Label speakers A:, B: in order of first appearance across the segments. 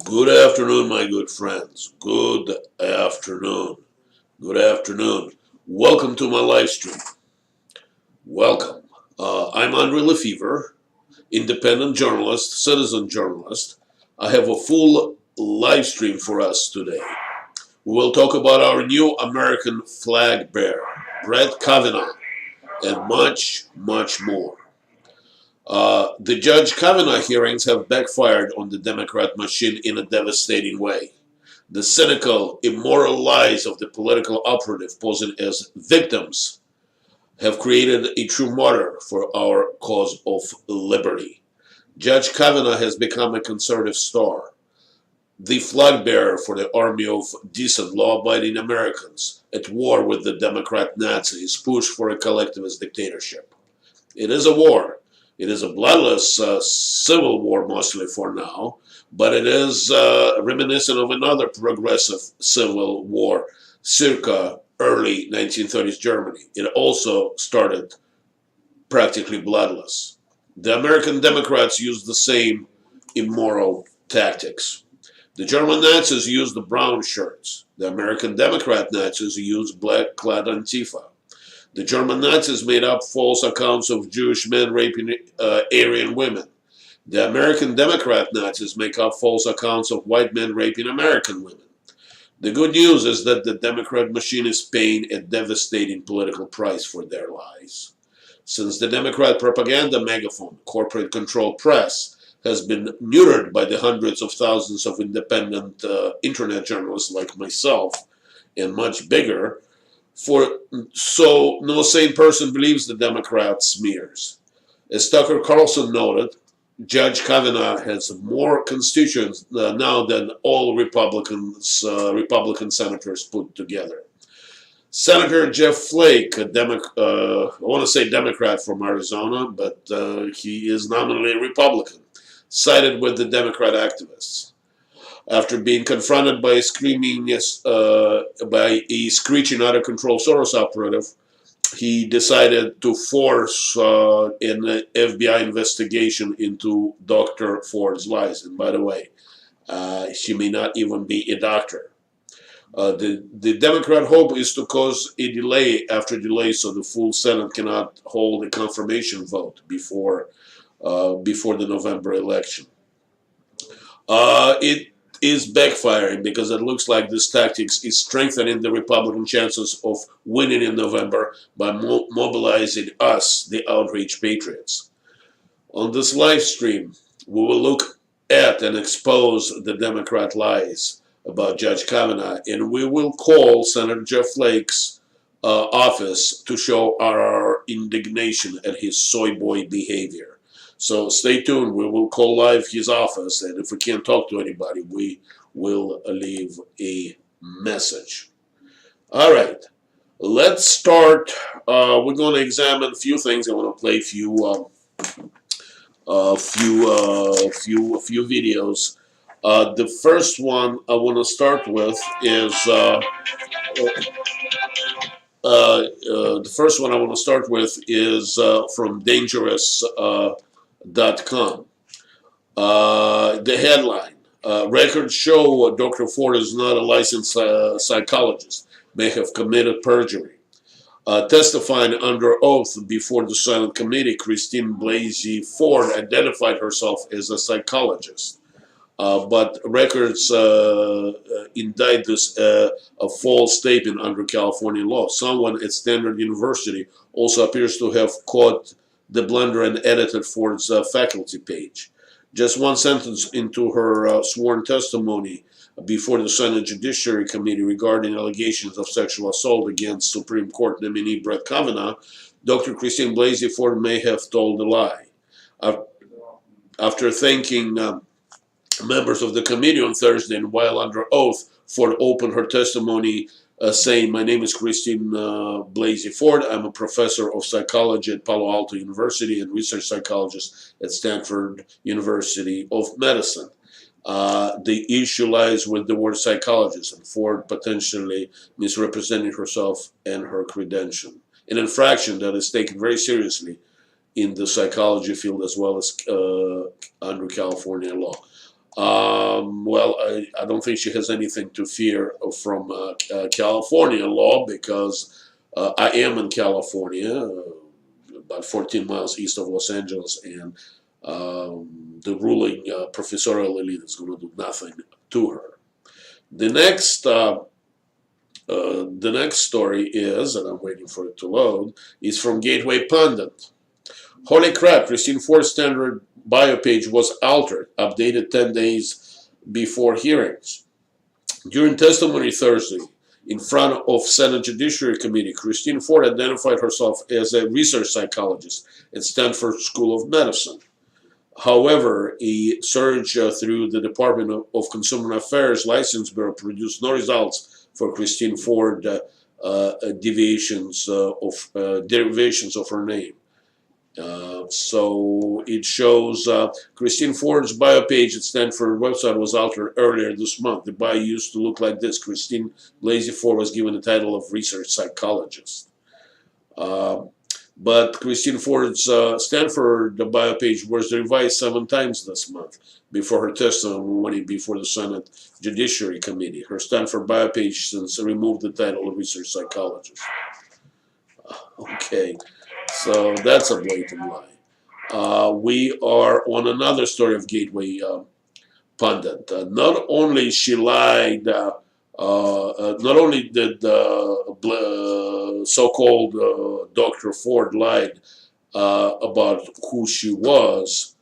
A: Good afternoon, my good friends. Good afternoon. Good afternoon. Welcome to my live stream. Welcome. I'm Andre Lefevre, independent journalist, citizen journalist. I have a full live stream for us today. We will talk about our new American flag bearer, Judge Kavanaugh, and much, much more. The Judge Kavanaugh hearings have backfired on the Democrat machine in a devastating way. The cynical, immoral lies of the political operative posing as victims have created a true martyr for our cause of liberty. Judge Kavanaugh has become a conservative star, the flag bearer for the army of decent, law-abiding Americans at war with the Democrat Nazis push for a collectivist dictatorship. It is a war. It is a bloodless civil war mostly for now, but it is reminiscent of another progressive civil war, circa early 1930s Germany. It also started practically bloodless. The American Democrats used the same immoral tactics. The German Nazis used the brown shirts. The American Democrat Nazis used black clad ANTIFA. The German Nazis made up false accounts of Jewish men raping Arian women. The American Democrat Nazis make up false accounts of white men raping American women. The good news is that the Democrat machine is paying a devastating political price for their lies. Since the Democrat propaganda megaphone, corporate controlled press, has been neutered by the hundreds of thousands of independent internet journalists like myself, and much bigger, so no sane person believes the Democrat smears. As Tucker Carlson noted, Judge Kavanaugh has more constituents now than all Republican senators put together. Senator Jeff Flake, I want to say Democrat from Arizona, but he is nominally a Republican, sided with the Democrat activists. After being confronted by a screeching out of control Soros operative, he decided to force an FBI investigation into Dr. Ford's lies. And by the way, she may not even be a doctor. The Democrat hope is to cause a delay after delay so the full Senate cannot hold a confirmation vote before the November election. It is backfiring because it looks like this tactics is strengthening the Republican chances of winning in November by mobilizing us, the outraged patriots. On this live stream, we will look at and expose the Democrat lies about Judge Kavanaugh, and we will call Senator Jeff Flake's office to show our indignation at his soy boy behavior. So stay tuned. We will call live his office, and if we can't talk to anybody, we will leave a message. All right, let's start. We're going to examine a few things. I want to play a few videos. The first one I want to start with is from dangerous.com. The headline, records show Dr. Ford is not a licensed psychologist, may have committed perjury. Testifying under oath before the Senate committee, Blasi Ford identified herself as a psychologist. But records indict this a false statement under California law. Someone at Stanford University also appears to have caught the blunder and edited Ford's faculty page. Just one sentence into her sworn testimony before the Senate Judiciary Committee regarding allegations of sexual assault against Supreme Court nominee Judge Kavanaugh, Dr. Blasi Ford may have told a lie. After thanking members of the committee on Thursday, and while under oath, Ford opened her testimony saying, "My name is Blasi Ford. I'm a professor of psychology at Palo Alto University and research psychologist at Stanford University of Medicine. The issue lies with the word psychologist and Ford potentially misrepresenting herself and her credential, an infraction that is taken very seriously in the psychology field as well as under California law." Well, I don't think she has anything to fear from California law because I am in California, about 14 miles east of Los Angeles, and the ruling professorial elite is going to do nothing to her. The next story is, and I'm waiting for it to load, is from Gateway Pundit. Holy crap, Christine Ford's standard bio page was altered, updated 10 days before hearings. During testimony Thursday, in front of Senate Judiciary Committee, Christine Ford identified herself as a research psychologist at Stanford School of Medicine. However, a search through the Department of Consumer Affairs License Bureau produced no results for Christine Ford derivations of her name. So it shows Christine Ford's bio page at Stanford website was altered earlier this month. The bio used to look like this. Christine Blasi Ford was given the title of research psychologist. But Christine Ford's Stanford bio page was revised 7 times this month before her testimony before the Senate Judiciary Committee. Her Stanford bio page since removed the title of research psychologist. Okay. So that's a blatant lie. We are on another story of Gateway Pundit. Not only she lied, not only did so-called Dr. Ford lied about who she was,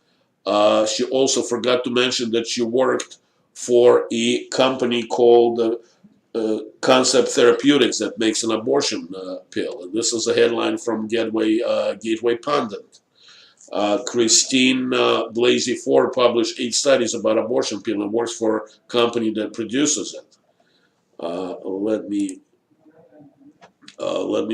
A: she also forgot to mention that she worked for a company called Concept Therapeutics that makes an abortion pill. And this is a headline from Gateway Pundit. Christine Blasi Ford published 8 studies about abortion pill and works for a company that produces it. Let me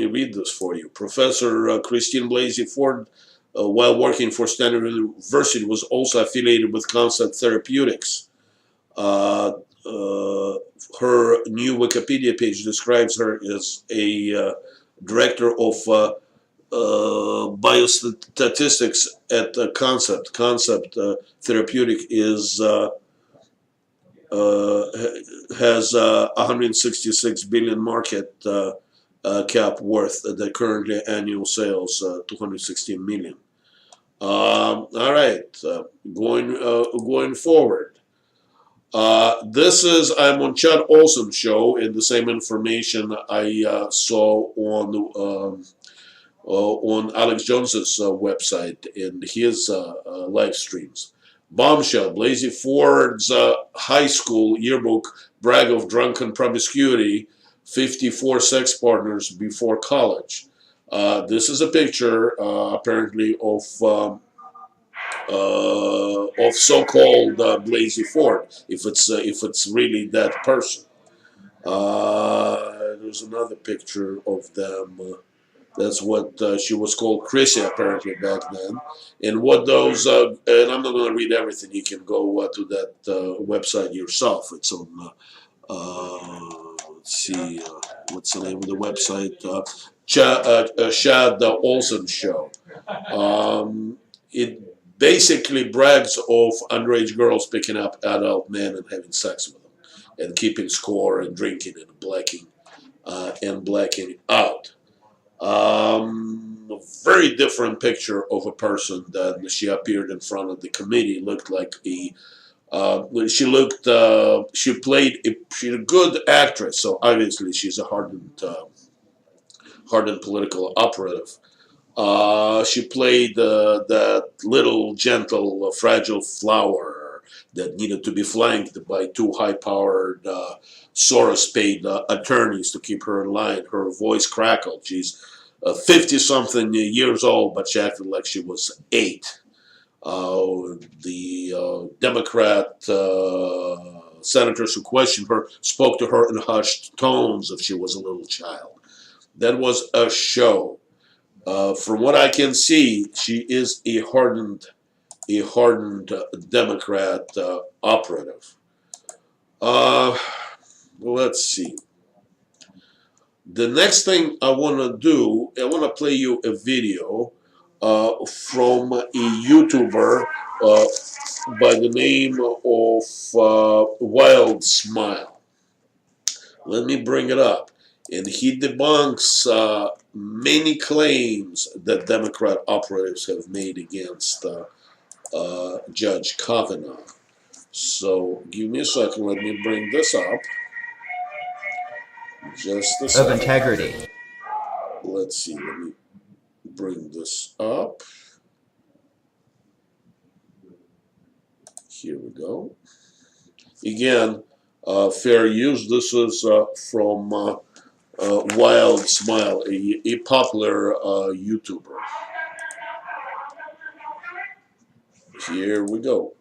A: read this for you. Professor Christine Blasi Ford, while working for Stanford University, was also affiliated with Concept Therapeutics. Her new Wikipedia page describes her as a director of biostatistics at Concept. Concept Therapeutic has 166 billion market cap worth. The currently annual sales 216 million. All right, going forward. I'm on Chad Olson's show, and the same information I saw on Alex Jones's website in his live streams. Bombshell: Blasi Ford's high school yearbook brag of drunken promiscuity, 54 sex partners before college. This is a picture apparently of so-called Blasi Ford, if it's really that person. There's another picture of them. That's what she was called, Chrissy, apparently back then. And what those, and I'm not going to read everything. You can go to that website yourself. It's on, let's see, what's the name of the website? Chad Olson Show. It basically brags of underage girls picking up adult men and having sex with them, and keeping score and drinking and blacking out. A very different picture of a person that she appeared in front of the committee. Looked like she's a good actress, so obviously she's a hardened political operative. She played that little, gentle, fragile flower that needed to be flanked by 2 high-powered, Soros-paid attorneys to keep her in line. Her voice crackled. She's 50-something years old, but she acted like she was 8. The Democrat senators who questioned her spoke to her in hushed tones if she was a little child. That was a show. From what I can see, she is a hardened Democrat operative. Let's see. The next thing I want to do, I want to play you a video from a YouTuber by the name of Wild Smile. Let me bring it up. And he debunks many claims that Democrat operatives have made against Judge Kavanaugh. So give me a second. Let me bring this up. Just a second.
B: Of integrity.
A: Let's see. Let me bring this up. Here we go. Again, fair use. This is from Wild Smile, a popular YouTuber. Here we go.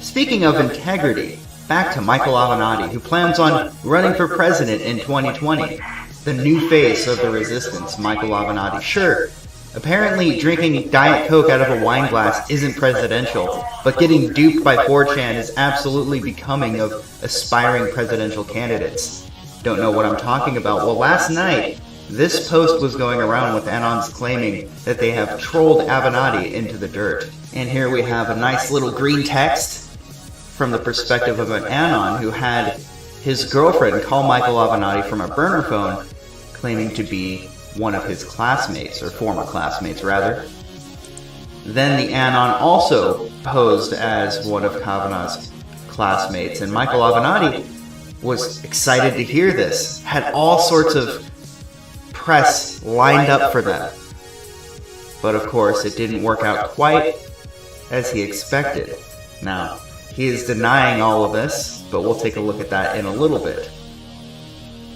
B: Speaking of integrity, back to Michael Avenatti, who plans on running for president in 2020. The new face of the resistance, Michael Avenatti. Sure, apparently drinking Diet Coke out of a wine glass isn't presidential, but getting duped by 4chan is absolutely becoming of aspiring presidential candidates. Don't know what I'm talking about? Well, last night, this post was going around with Anons claiming that they have trolled Avenatti into the dirt. And here we have a nice little green text from the perspective of an Anon who had his girlfriend call Michael Avenatti from a burner phone, claiming to be one of his classmates, or former classmates rather. Then the Anon also posed as one of Kavanaugh's classmates, and Michael Avenatti was excited to hear this, had all sorts of press lined up for them. But of course, it didn't work out quite as he expected. Now, he is denying all of this, but we'll take a look at that in a little bit.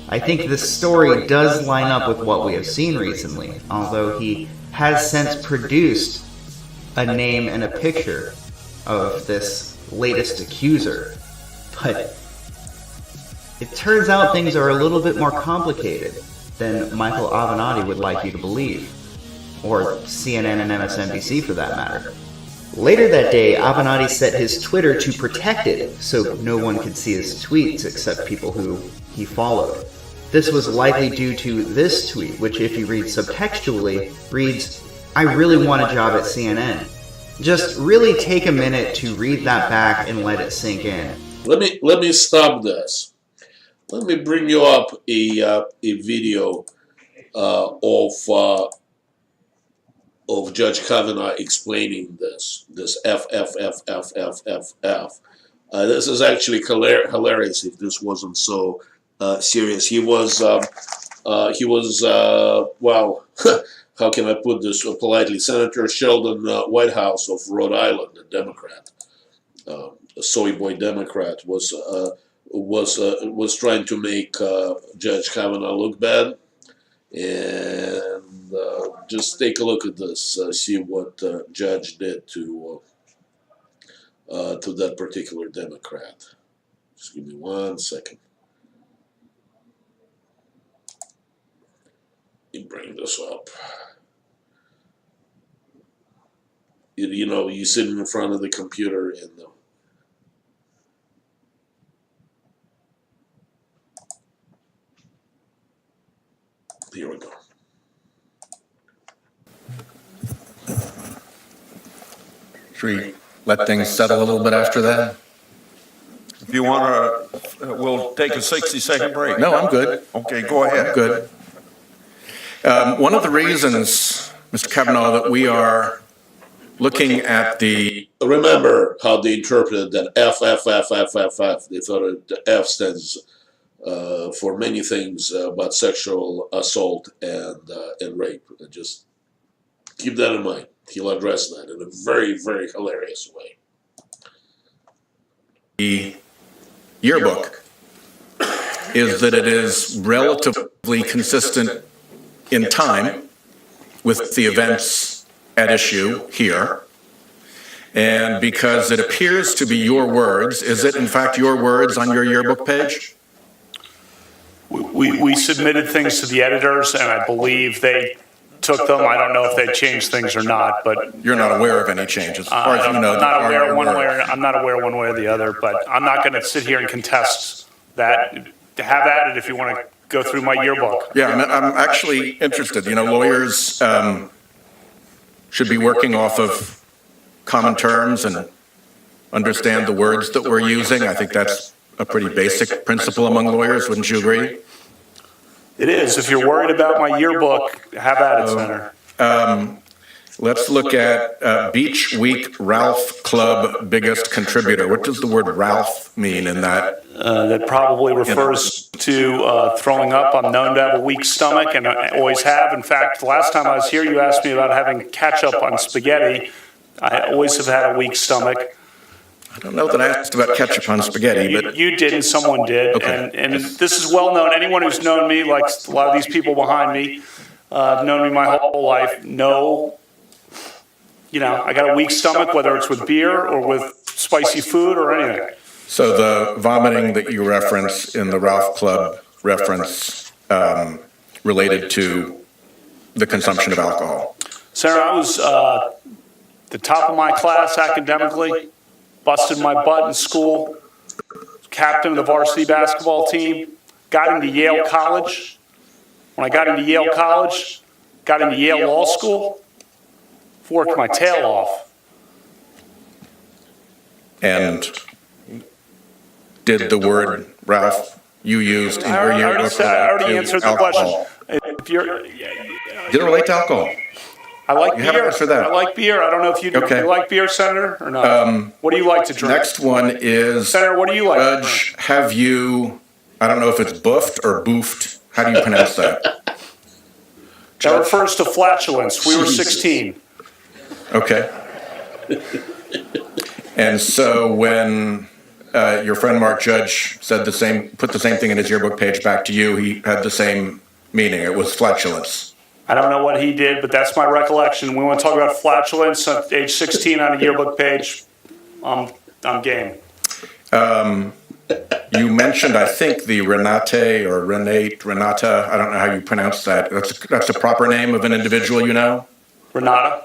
B: I think this story does line up with what we have seen recently, although he has since produced a name and a picture of this latest accuser. But it turns out things are a little bit more complicated than Michael Avenatti would like you to believe, or CNN and MSNBC for that matter. Later that day, Avenatti set his Twitter to protected, so no one could see his tweets except people who he followed. This was likely due to this tweet, which if you read subtextually, reads, "I really want a job at CNN." Just really take a minute to read that back and let it sink in.
A: Let me stop this. Let me bring you up a video of Judge Kavanaugh explaining this F. This is actually hilarious. If this wasn't so serious, he was well, how can I put this politely? Senator Sheldon Whitehouse of Rhode Island, a Democrat, a soy boy Democrat, was trying to make Judge Kavanaugh look bad, and just take a look at this. See what Judge did to that particular Democrat. Just give me 1 second. Let me bring this up. You know, you sit in front of the computer and here we go.
C: Should we let things settle a little bit after that?
D: If you want to, we'll take a 60-second break.
C: No, I'm good.
D: Okay, go ahead.
C: I'm good. One of the reasons, Mr. Kavanaugh, that we are looking at the...
A: Remember how they interpreted that F. They thought the F stands for many things but sexual assault and rape. Just keep that in mind. He'll address that in a very, very hilarious way.
C: The yearbook is that it is relatively consistent in time with the events at issue here. And because it appears to be your words, is it in fact your words on your yearbook page?
E: We submitted things to the editors, and I believe they took them. I don't know if they changed things or not, but
C: you're not aware of any changes, as far as you know.
E: I'm not aware one way or the other, but I'm not going to sit here and contest that. Have at it if you want to go through my yearbook.
C: Yeah, I'm actually interested. You know, lawyers should be working off of common terms and understand the words that we're using. I think that's a pretty basic principle among lawyers. Wouldn't you agree?
E: It is. If you're worried about my yearbook, have at it, Senator.
C: Let's look at Beach Week Ralph Club biggest contributor. What does the word Ralph mean in that?
E: That probably refers to throwing up. I'm known to have a weak stomach, and I always have. In fact, the last time I was here, you asked me about having ketchup on spaghetti. I always have had a weak stomach.
C: I don't know that I asked about ketchup on spaghetti, but
E: You didn't, someone did.
C: Okay.
E: And this is well known. Anyone who's known me, like a lot of these people behind me, have known me my whole life, know, I got a weak stomach, whether it's with beer or with spicy food or anything.
C: so the vomiting that you reference in the Ralph Club reference related to the consumption of alcohol.
E: Senator, I was the top of my class academically, busted my butt in school, captain of the varsity basketball team, got into Yale College. When I got into Yale College, got into Yale Law School, worked my tail off.
C: And did the word Ralph you used in your yearbook
E: I already
C: relate
E: answered
C: to
E: the question.
C: alcohol?
E: If you're,
C: Did it relate to alcohol?
E: I like
C: You haven't
E: beer.
C: answered that.
E: I like beer. I don't know if you,
C: Okay.
E: you like beer, Senator, or not. What do you like to drink?
C: Next one is
E: Senator, what do you like to drink?
C: Judge, have you, I don't know if it's buffed or boofed. How do you pronounce that?
E: That refers to flatulence. We were 16.
C: Okay. And so when your friend Mark Judge said put the same thing in his yearbook page back to you, he had the same meaning. It was flatulence.
E: I don't know what he did, but that's my recollection. We want to talk about flatulence at age 16 on a yearbook page. I'm game.
C: You mentioned, I think, the Renata, I don't know how you pronounce that. That's the proper name of an individual you know?
E: Renata?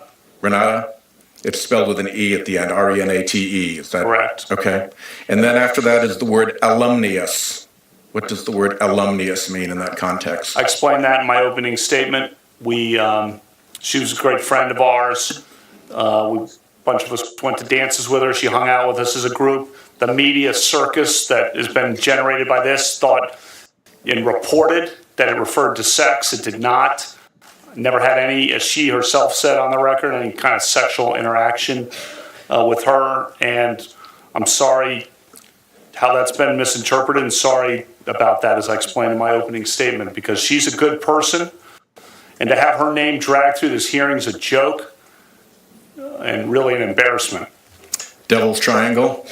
C: It's spelled with an E at the end, R-E-N-A-T-E. Is that
E: Correct.
C: Okay. And then after that is the word alumnius. What does the word alumnius mean in that context?
E: I explained that in my opening statement. She was a great friend of ours. A bunch of us went to dances with her. She hung out with us as a group. The media circus that has been generated by this thought and reported that it referred to sex. It did not. Never had any, as she herself said on the record, any kind of sexual interaction with her. And I'm sorry how that's been misinterpreted, and sorry about that, as I explained in my opening statement, because she's a good person. And to have her name dragged through this hearing is a joke and really an embarrassment.
C: Devil's Triangle.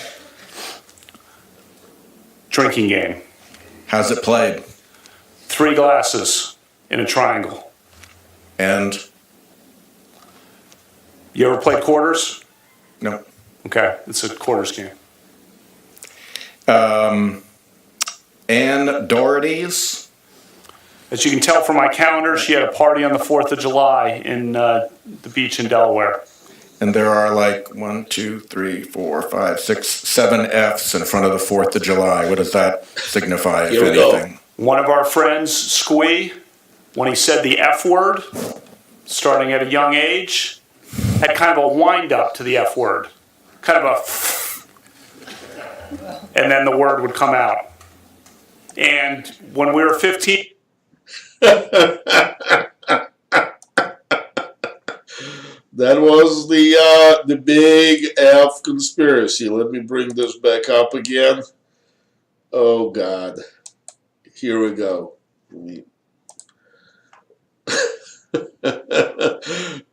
E: Drinking game.
C: How's it played?
E: 3 glasses in a triangle.
C: And?
E: You ever play quarters?
C: No.
E: Okay, it's a quarters game.
C: Ann Doherty's.
E: As you can tell from my calendar, she had a party on the 4th of July in the beach in Delaware.
C: And there are like 1, 2, 3, 4, 5, 6, 7 F's in front of the 4th of July. What does that signify, if
A: Here we go.
C: anything?
E: One of our friends, Squee, when he said the F word, starting at a young age, had kind of a wind up to the F word. Kind of a, and then the word would come out. And when we were 15,
A: That was the big F conspiracy. Let me bring this back up again. Oh God, here we go.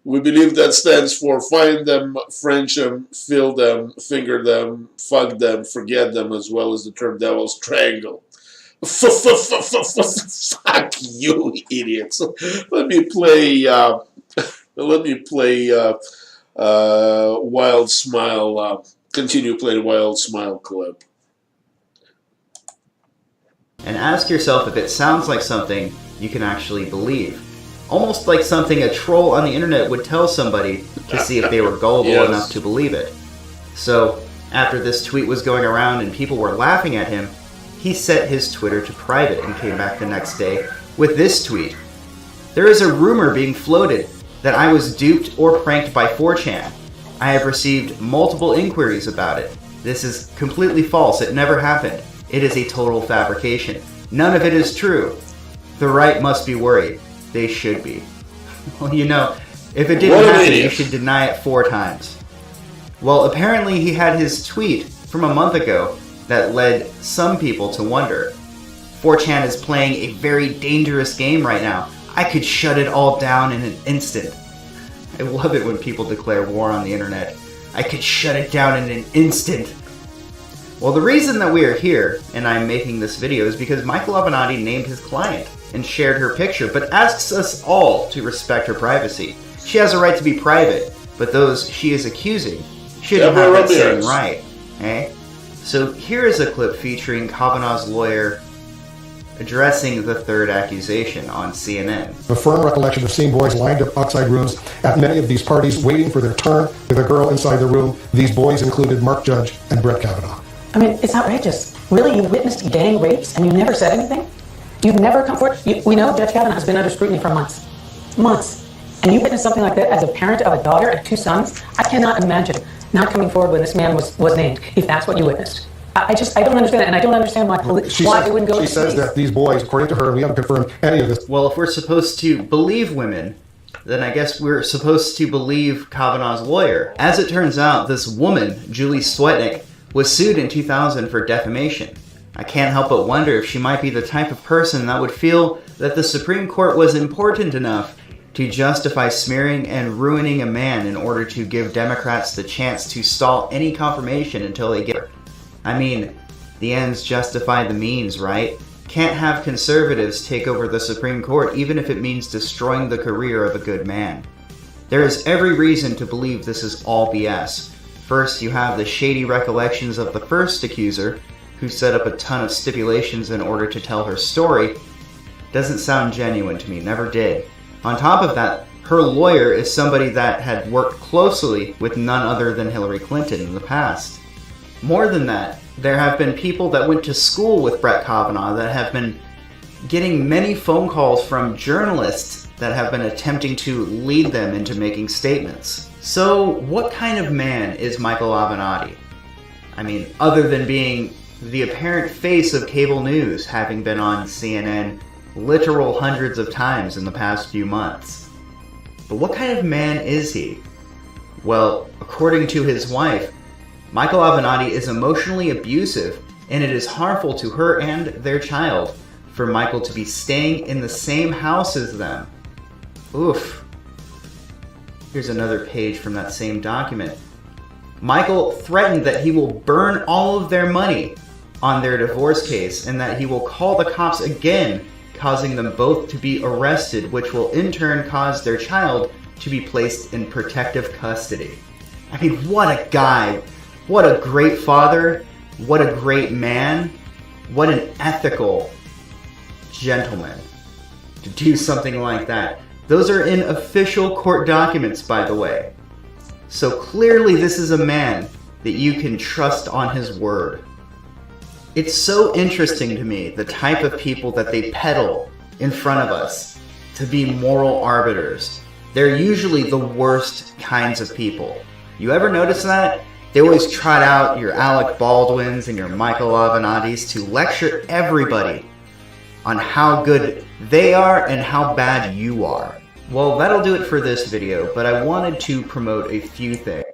A: We believe that stands for find them, French them, fill them, finger them, fuck them, forget them, as well as the term devil's triangle. Fuck you, idiots. Let me play Wild Smile, continue playing Wild Smile clip.
B: And ask yourself if it sounds like something you can actually believe. Almost like something a troll on the internet would tell somebody to see if they were gullible
A: Yes.
B: enough to believe it. So, after this tweet was going around and people were laughing at him, he set his Twitter to private and came back the next day with this tweet. There is a rumor being floated that I was duped or pranked by 4chan. I have received multiple inquiries about it. This is completely false. It never happened. It is a total fabrication. None of it is true. The right must be worried. They should be. Well, you know, if it didn't happen, you should deny it 4 times. Well, apparently he had his tweet from a month ago that led some people to wonder. 4chan is playing a very dangerous game right now. I could shut it all down in an instant. I love it when people declare war on the internet. I could shut it down in an instant. Well, the reason that we are here, and I'm making this video, is because Michael Avenatti named his client and shared her picture, but asks us all to respect her privacy. She has a right to be private, but those she is accusing shouldn't have that same right, eh? So here is a clip featuring Kavanaugh's lawyer addressing the third accusation on CNN.
F: A firm recollection of seeing boys lined up outside rooms at many of these parties waiting for their turn with a girl inside the room. These boys included Mark Judge and Brett Kavanaugh.
G: I mean, it's outrageous. Really, you witnessed gang rapes and you never said anything? You've never come forward? We know Judge Kavanaugh has been under scrutiny for months. Months. And you witnessed something like that as a parent of a daughter and 2 sons? I cannot imagine not coming forward when this man was named, if that's what you witnessed. I don't understand it, and I don't understand why it wouldn't go to
F: She says that these boys, according to her, we haven't confirmed any of this.
B: Well, if we're supposed to believe women, then I guess we're supposed to believe Kavanaugh's lawyer. As it turns out, this woman, Julie Sweta, was sued in 2000 for defamation. I can't help but wonder if she might be the type of person that would feel that the Supreme Court was important enough to justify smearing and ruining a man in order to give Democrats the chance to stall any confirmation until they get her. I mean, the ends justify the means, right? Can't have conservatives take over the Supreme Court even if it means destroying the career of a good man. There is every reason to believe this is all BS. First, you have the shady recollections of the first accuser, who set up a ton of stipulations in order to tell her story. Doesn't sound genuine to me, never did. On top of that, her lawyer is somebody that had worked closely with none other than Hillary Clinton in the past. More than that, there have been people that went to school with Brett Kavanaugh that have been getting many phone calls from journalists that have been attempting to lead them into making statements. So, what kind of man is Michael Avenatti? I mean, other than being the apparent face of cable news, having been on CNN literal hundreds of times in the past few months. But what kind of man is he? Well, according to his wife, Michael Avenatti is emotionally abusive, and it is harmful to her and their child for Michael to be staying in the same house as them. Oof. Here's another page from that same document. Michael threatened that he will burn all of their money on their divorce case and that he will call the cops again, causing them both to be arrested, which will in turn cause their child to be placed in protective custody. I mean, what a guy. What a great father. What a great man. What an ethical gentleman to do something like that. Those are in official court documents, by the way. So clearly this is a man that you can trust on his word. It's so interesting to me, the type of people that they peddle in front of us to be moral arbiters. They're usually the worst kinds of people. You ever notice that? They always trot out your Alec Baldwins and your Michael Avenattis to lecture everybody on how good they are and how bad you are. Well, that'll do it for this video, but I wanted to promote a few things.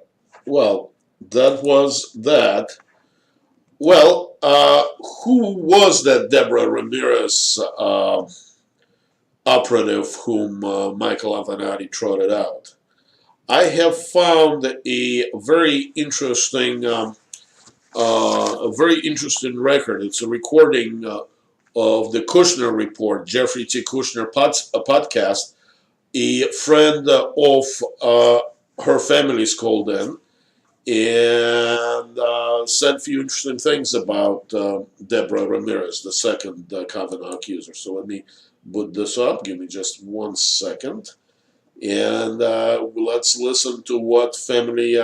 A: Well, that was that. Well, who was that Deborah Ramirez operative whom Michael Avenatti trotted out? I have found a very interesting record. It's a recording of the Kushner Report, Jeffrey T. Kushner podcast. A friend of her family's called in and said a few interesting things about Deborah Ramirez, the second Kavanaugh accuser. So let me put this up. Give me just 1 second. And let's listen to what family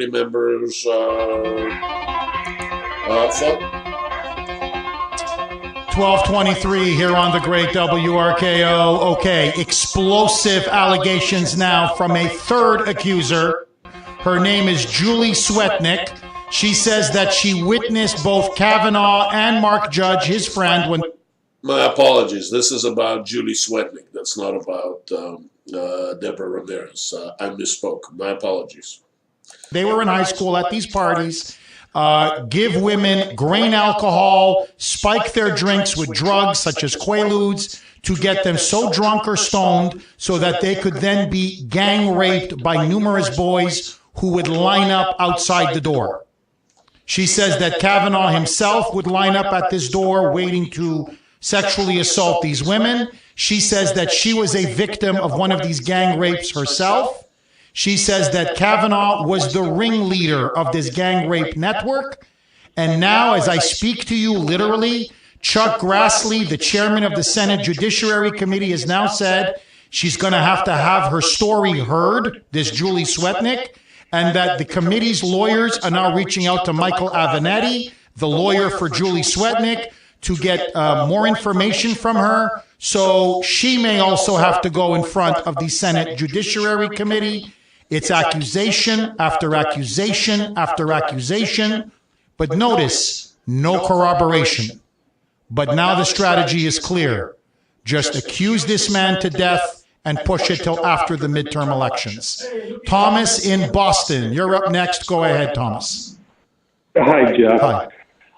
A: members thought.
H: 12:23 here on the great WRKO. Okay, explosive allegations now from a third accuser. Her name is Julie Swetnick. She says that she witnessed both Kavanaugh and Mark Judge, his friend, when...
A: My apologies. This is about Julie Swetnick. That's not about Deborah Ramirez. I misspoke. My apologies.
H: They were in high school at these parties. Give women grain alcohol, spike their drinks with drugs such as Quaaludes to get them so drunk or stoned so that they could then be gang raped by numerous boys who would line up outside the door. She says that Kavanaugh himself would line up at this door waiting to sexually assault these women. She says that she was a victim of one of these gang rapes herself. She says that Kavanaugh was the ringleader of this gang rape network. And now, as I speak to you, literally, Chuck Grassley, the chairman of the Senate Judiciary Committee, has now said she's going to have her story heard, this Julie Swetnick, and that the committee's lawyers are now reaching out to Michael Avenatti, the lawyer for Julie Swetnick, to get more information from her. So she may also have to go in front of the Senate Judiciary Committee. It's accusation after accusation after accusation. But notice, no corroboration. But now the strategy is clear. Just accuse this man to death and push it till after the midterm elections. Thomas in Boston, you're up next. Go ahead, Thomas.
I: Hi, Jeff.
H: Hi.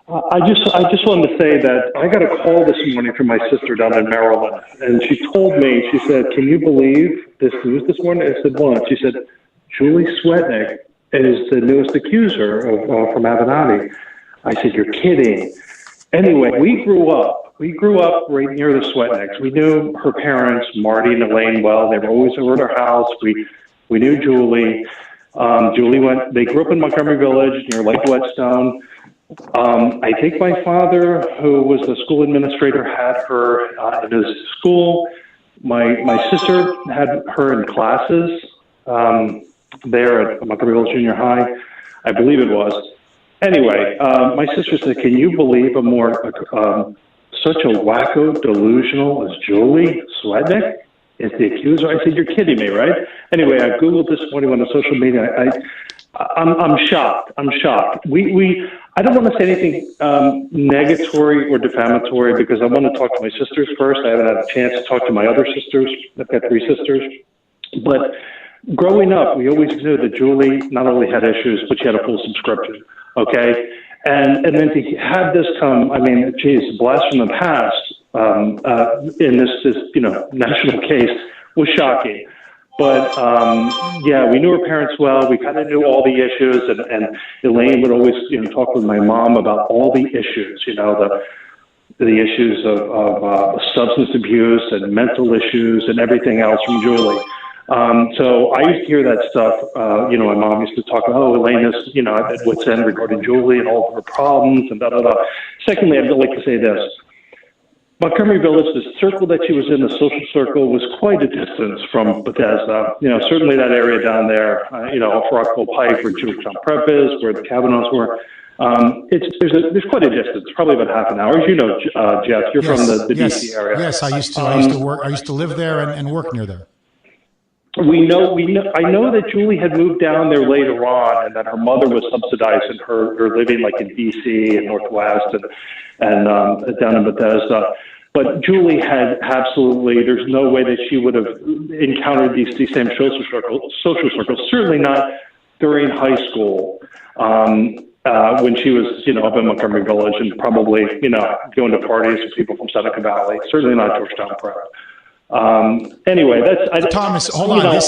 I: I just wanted to say that I got a call this morning from my sister down in Maryland, and she told me, she said, "Can you believe this news this morning?" I said, "What?" She said, "Julie Swetnick is the newest accuser of from Avenatti." I said, "You're kidding." Anyway, we grew up right near the Swetnicks. We knew her parents, Marty and Elaine, well. They were always over at our house. We knew Julie. They grew up in Montgomery Village near Lake Whetstone. I think my father, who was the school administrator, had her in his school. My sister had her in classes there at Montgomery Village Junior High, I believe it was. Anyway, my sister said, "Can you believe a more such a wacko delusional as Julie Swetnick is the accuser?" I said, "You're kidding me, right?" Anyway, I Googled this morning on the social media. I'm shocked. I'm shocked. I don't want to say anything negatory or defamatory because I want to talk to my sisters first. I haven't had a chance to talk to my other sisters. I've got 3 sisters. But growing up, we always knew that Julie not only had issues, but she had a full subscription. Okay? And then to have this come, I mean, geez, blast from the past in this national case was shocking. But, yeah, we knew her parents well. We kind of knew all the issues, and Elaine would always, talk with my mom about all the issues, the issues of substance abuse and mental issues and everything else from Julie. So I used to hear that stuff. My mom used to talk, Elaine is, at what's end regarding Julie and all of her problems and da-da-da. Secondly, I'd like to say this. Montgomery Village, the circle that she was in, the social circle, was quite a distance from Bethesda. Certainly that area down there, off Rockville Pike, where Jewish Town Prep is, where the Kavanaughs were. There's quite a distance, probably about half an hour. As you know, Jeff, you're from the DC area.
H: Yes, I used to live there and work near there.
I: I know that Julie had moved down there later on, and that her mother was subsidizing her living, like in DC and Northwest and down in Bethesda. But Julie had absolutely, there's no way that she would have encountered these same social circles, certainly not during high school, when she was, up in Montgomery Village and probably, going to parties with people from Seneca Valley, certainly not Georgetown Prep. Anyway,
H: Thomas, hold on.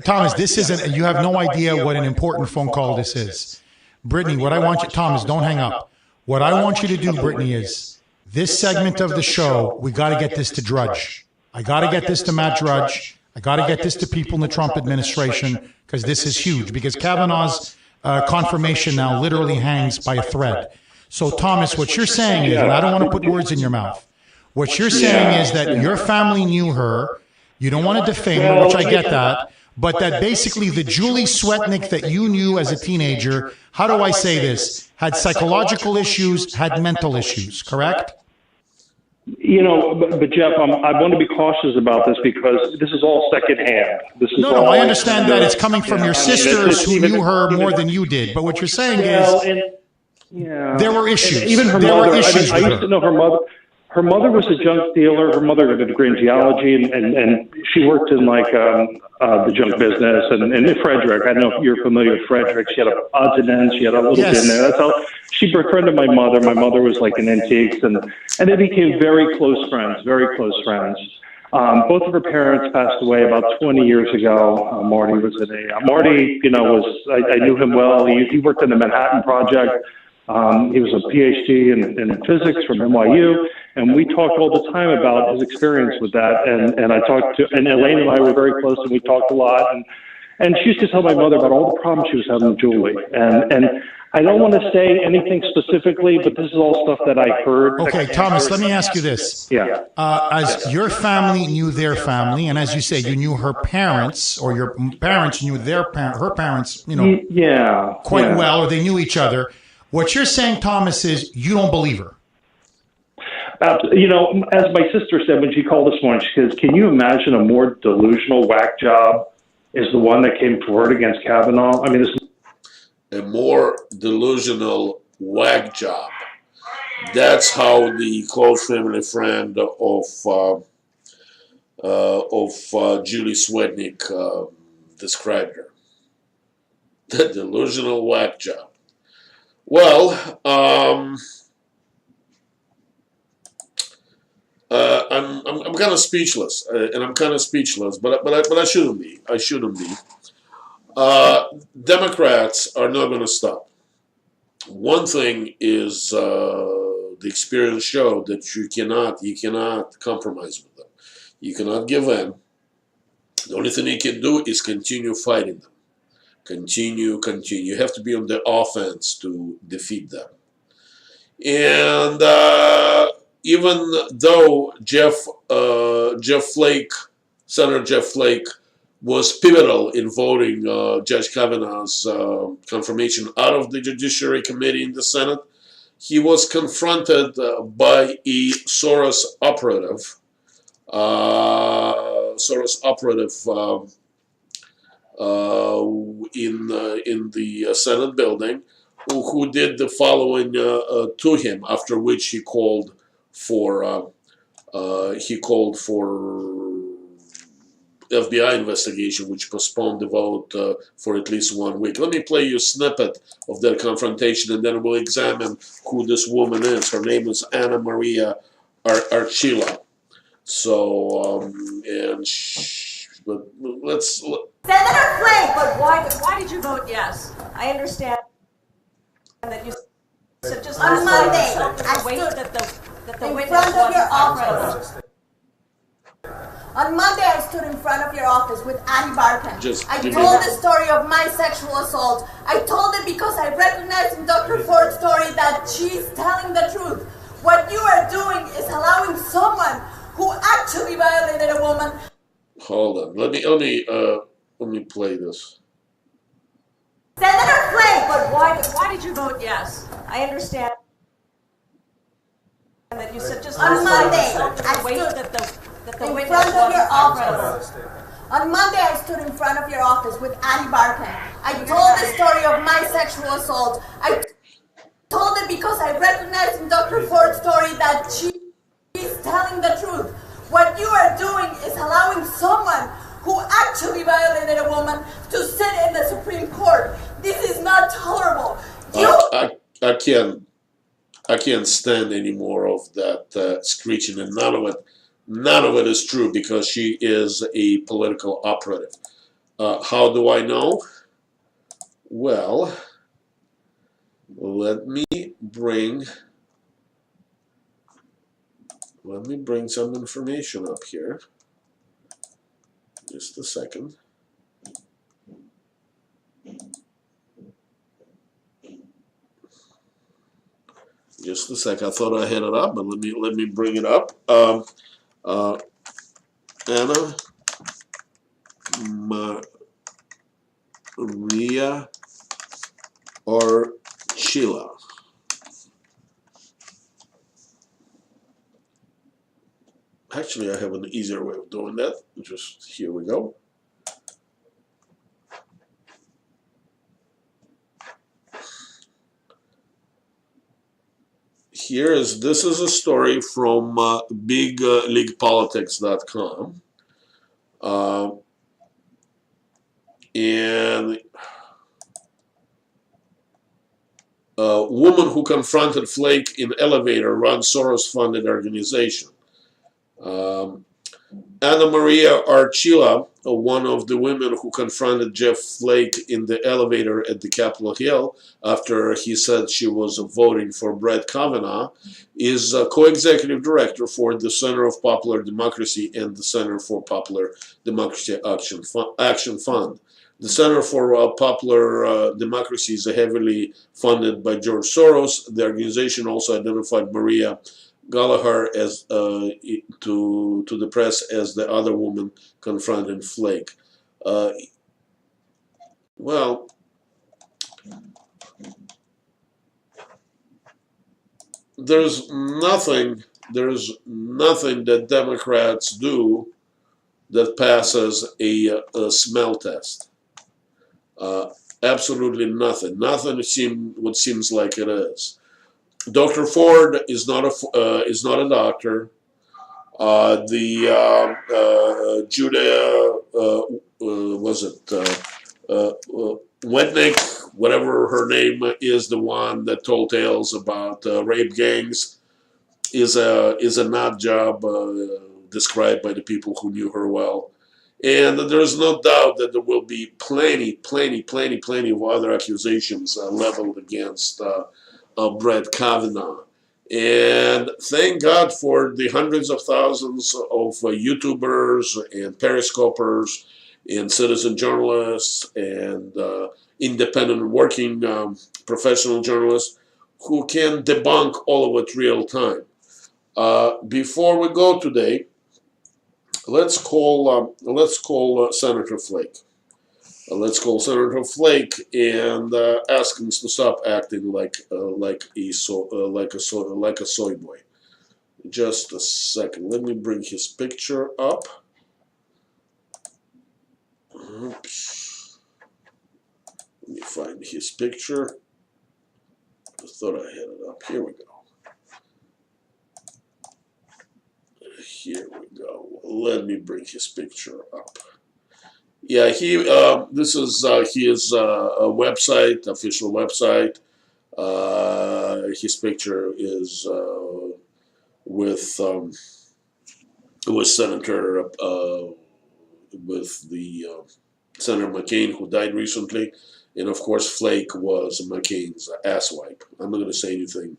H: Thomas, this isn't, you have no idea what an important phone call this is. Brittany, what I want you, Thomas, don't hang up. What I want you to do, Brittany, is this segment of the show, we got to get this to Drudge. I got to get this to Matt Drudge. I got to get this to people in the Trump administration because this is huge. Because Kavanaugh's confirmation now literally hangs by a thread. So, Thomas, what you're saying is, and I don't want to put words in your mouth, what you're saying is that your family knew her. You don't want to defame her, which I get that. But that basically the Julie Swetnick that you knew as a teenager, how do I say this, had psychological issues, had mental issues, correct?
I: But Jeff, I want to be cautious about this because this is all secondhand. This is
H: No,
I: all,
H: I understand that it's coming from your sisters who
I: even,
H: knew her more
I: even,
H: than you did. But what you're saying
I: well,
H: is
I: and yeah,
H: there were issues.
I: and even her
H: There
I: mother.
H: were issues
I: I
H: with
I: used to
H: her.
I: know her mother. Her mother was a junk dealer. Her mother had a degree in geology, and she worked in like the junk business. And in Frederick, I don't know if you're familiar with Frederick. She had odds and ends. She had a little
H: Yes.
I: bit in there. That's how she befriended my mother. My mother was like in antiques, and they became very close friends. Very close friends. Both of her parents passed away about 20 years ago. Marty was Marty, I knew him well. He worked in the Manhattan Project. He was a PhD in physics from NYU, and we talked all the time about his experience with that. And I talked to, and Elaine and I were very close, and we talked a lot. And she used to tell my mother about all the problems she was having with Julie. And I don't want to say anything specifically, but this is all stuff that I heard.
H: Okay, Thomas, let me ask you this.
I: Yeah.
H: As your family knew their family, and as you say, you knew her parents, or your parents knew her parents, quite well, or they knew each other. What you're saying, Thomas, is you don't believe her.
I: As my sister said when she called this morning, she says, "Can you imagine a more delusional whack job is the one that came forward against Kavanaugh?" I mean, this
A: A more delusional whack job. That's how the close family friend of Julie Swetnick described her. The delusional whack job. Well, I'm kind of speechless, but I shouldn't be. Democrats are not going to stop. One thing is the experience showed that you cannot compromise with them. You cannot give in. The only thing you can do is continue fighting them. Continue. You have to be on the offense to defeat them. And even though Senator Jeff Flake was pivotal in voting Judge Kavanaugh's confirmation out of the Judiciary Committee in the Senate, he was confronted by a Soros operative in the Senate building, who did the following to him. After which he called for FBI investigation, which postponed the vote for at least 1 week. Let me play you a snippet of that confrontation, and then we'll examine who this woman is. Her name is Anna Maria Archila. So, but let's.
J: Senator Flake, but why did you vote yes? I understand that you said just on Monday I stood that the in front of your office. On Monday, I stood in front of your office with Annie Barkan. I told the story of my sexual assault. I told it because I recognized in Dr. Ford's story that she's telling the truth. What you are doing is allowing someone who actually violated a woman.
A: Hold on. Let me play this.
J: Senator Flake, but why did you vote yes? I understand that you said just on Monday I stood in front of your office. On Monday, I stood in front of your office with Annie Barkan. I told the story of my sexual assault. I told it because I recognized in Dr. Ford's story that she's telling the truth. What you are doing is allowing someone who actually violated a woman to sit in the Supreme Court. This is not tolerable.
A: I can't stand any more of that screeching, and none of it is true because she is a political operative. How do I know? Well, let me bring some information up here. Just a second. Just a sec. I thought I had it up, but let me bring it up. Anna Maria Archila. Actually, I have an easier way of doing that. Just here we go. This is a story from bigleaguepolitics.com. And a woman who confronted Flake in elevator runs Soros-funded organization. Anna Maria Archila, one of the women who confronted Jeff Flake in the elevator at the Capitol Hill after he said she was voting for Brett Kavanaugh, is a co-executive director for the Center of Popular Democracy and the Center for Popular Democracy Action Fund. The Center for Popular Democracy is heavily funded by George Soros. The organization also identified Maria Gallagher as to the press as the other woman confronting Flake. Well, there's nothing that Democrats do that passes a smell test. Absolutely nothing. Nothing what seems like it is. Dr. Ford is not a doctor. Judah Wetnick, whatever her name is, the one that told tales about rape gangs, is a nut job described by the people who knew her well. And there's no doubt that there will be plenty of other accusations leveled against Brett Kavanaugh. And thank God for the hundreds of thousands of YouTubers and Periscopers and citizen journalists and independent working professional journalists who can debunk all of it real time. Before we go today, let's call Senator Flake. Let's call Senator Flake and ask him to stop acting like a soy boy. Just a second. Let me bring his picture up. Oops. Let me find his picture. I thought I had it up. Here we go. Here we go. Let me bring his picture up. Yeah, this is his website, official website. His picture is with Senator Senator McCain, who died recently, and of course Flake was McCain's asswipe. I'm not going to say anything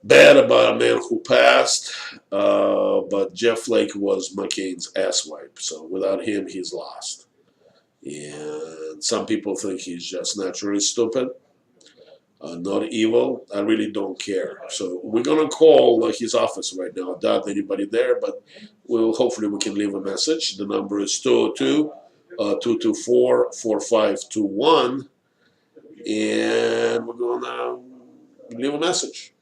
A: bad about a man who passed, but Jeff Flake was McCain's asswipe. So without him, he's lost. And some people think he's just naturally stupid, not evil. I really don't care. So we're gonna call his office right now. I doubt anybody there, but hopefully we can leave a message. The number is 202-224-4521, and we're gonna leave a message.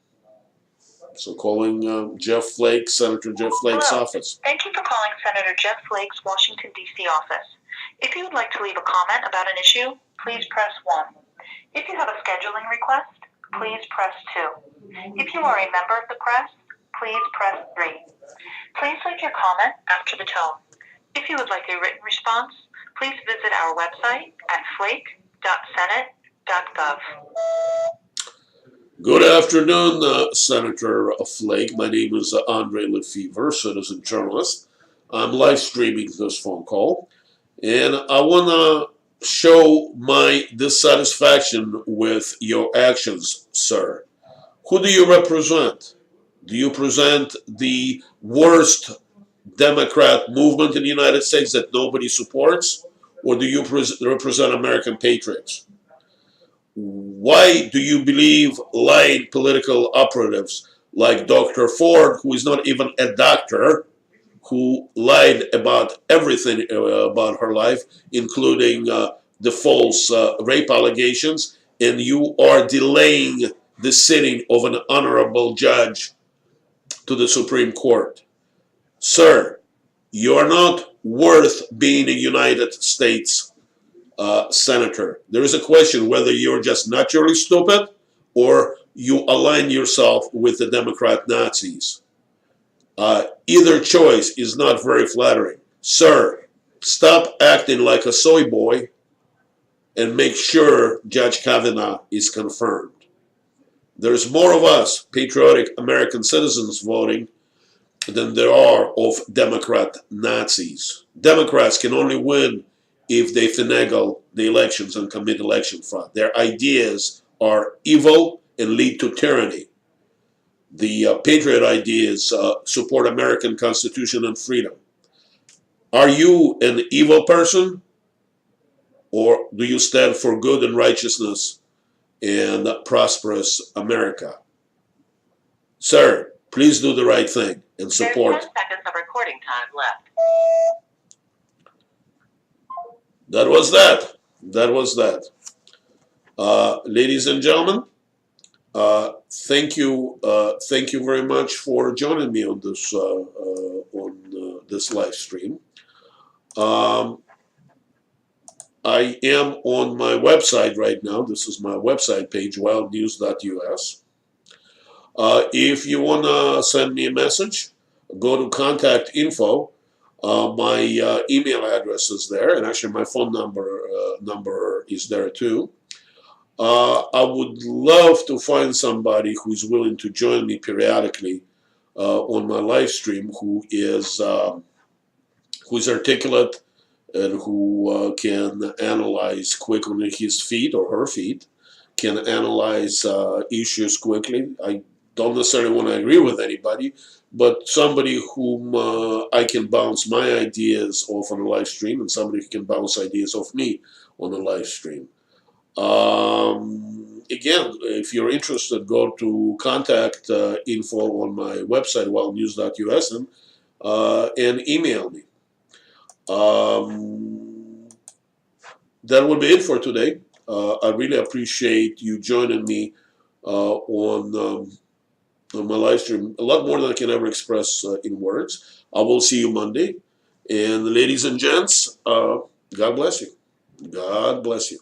A: So calling Jeff Flake, Senator Jeff Flake's office.
K: Thank you for calling Senator Jeff Flake's Washington, D.C. office. If you would like to leave a comment about an issue, please press 1. If you have a scheduling request, please press 2. If you are a member of the press, please press 3. Please leave your comment after the tone. If you would like a written response, please visit our website at flake.senate.gov.
A: Good afternoon, Senator Flake. My name is Andre Lefevre, citizen journalist. I'm live streaming this phone call, and I want to show my dissatisfaction with your actions, sir. Who do you represent? Do you present the worst Democrat movement in the United States that nobody supports, or do you represent American patriots? Why do you believe lying political operatives like Dr. Ford, who is not even a doctor, who lied about everything about her life, including the false rape allegations, and you are delaying the sitting of an honorable judge to the Supreme Court? Sir, you are not worth being a United States senator. There is a question whether you're just naturally stupid or you align yourself with the Democrat Nazis. Either choice is not very flattering. Sir, stop acting like a soy boy and make sure Judge Kavanaugh is confirmed. There's more of us, patriotic American citizens, voting than there are of Democrat Nazis. Democrats can only win if they finagle the elections and commit election fraud. Their ideas are evil and lead to tyranny. The patriot ideas support American Constitution and freedom. Are you an evil person, or do you stand for good and righteousness and prosperous America? Sir, please do the right thing and support.
K: There's 10 seconds of recording time left.
A: That was that. That was that. Ladies and gentlemen, thank you very much for joining me on this live stream. I am on my website right now. This is my website page, wildnews.us. If you want to send me a message, go to contact info. My email address is there, and actually my phone number is there too. I would love to find somebody who's willing to join me periodically on my live stream, who's articulate and who can analyze quick on his feet or her feet, can analyze issues quickly. I don't necessarily want to agree with anybody, but somebody whom I can bounce my ideas off on a live stream, and somebody who can bounce ideas off me on a live stream. Again, if you're interested, go to contact info on my website, wildnews.us, and email me. That would be it for today. I really appreciate you joining me on my live stream. A lot more than I can ever express in words. I will see you Monday. And ladies and gents, God bless you. God bless you.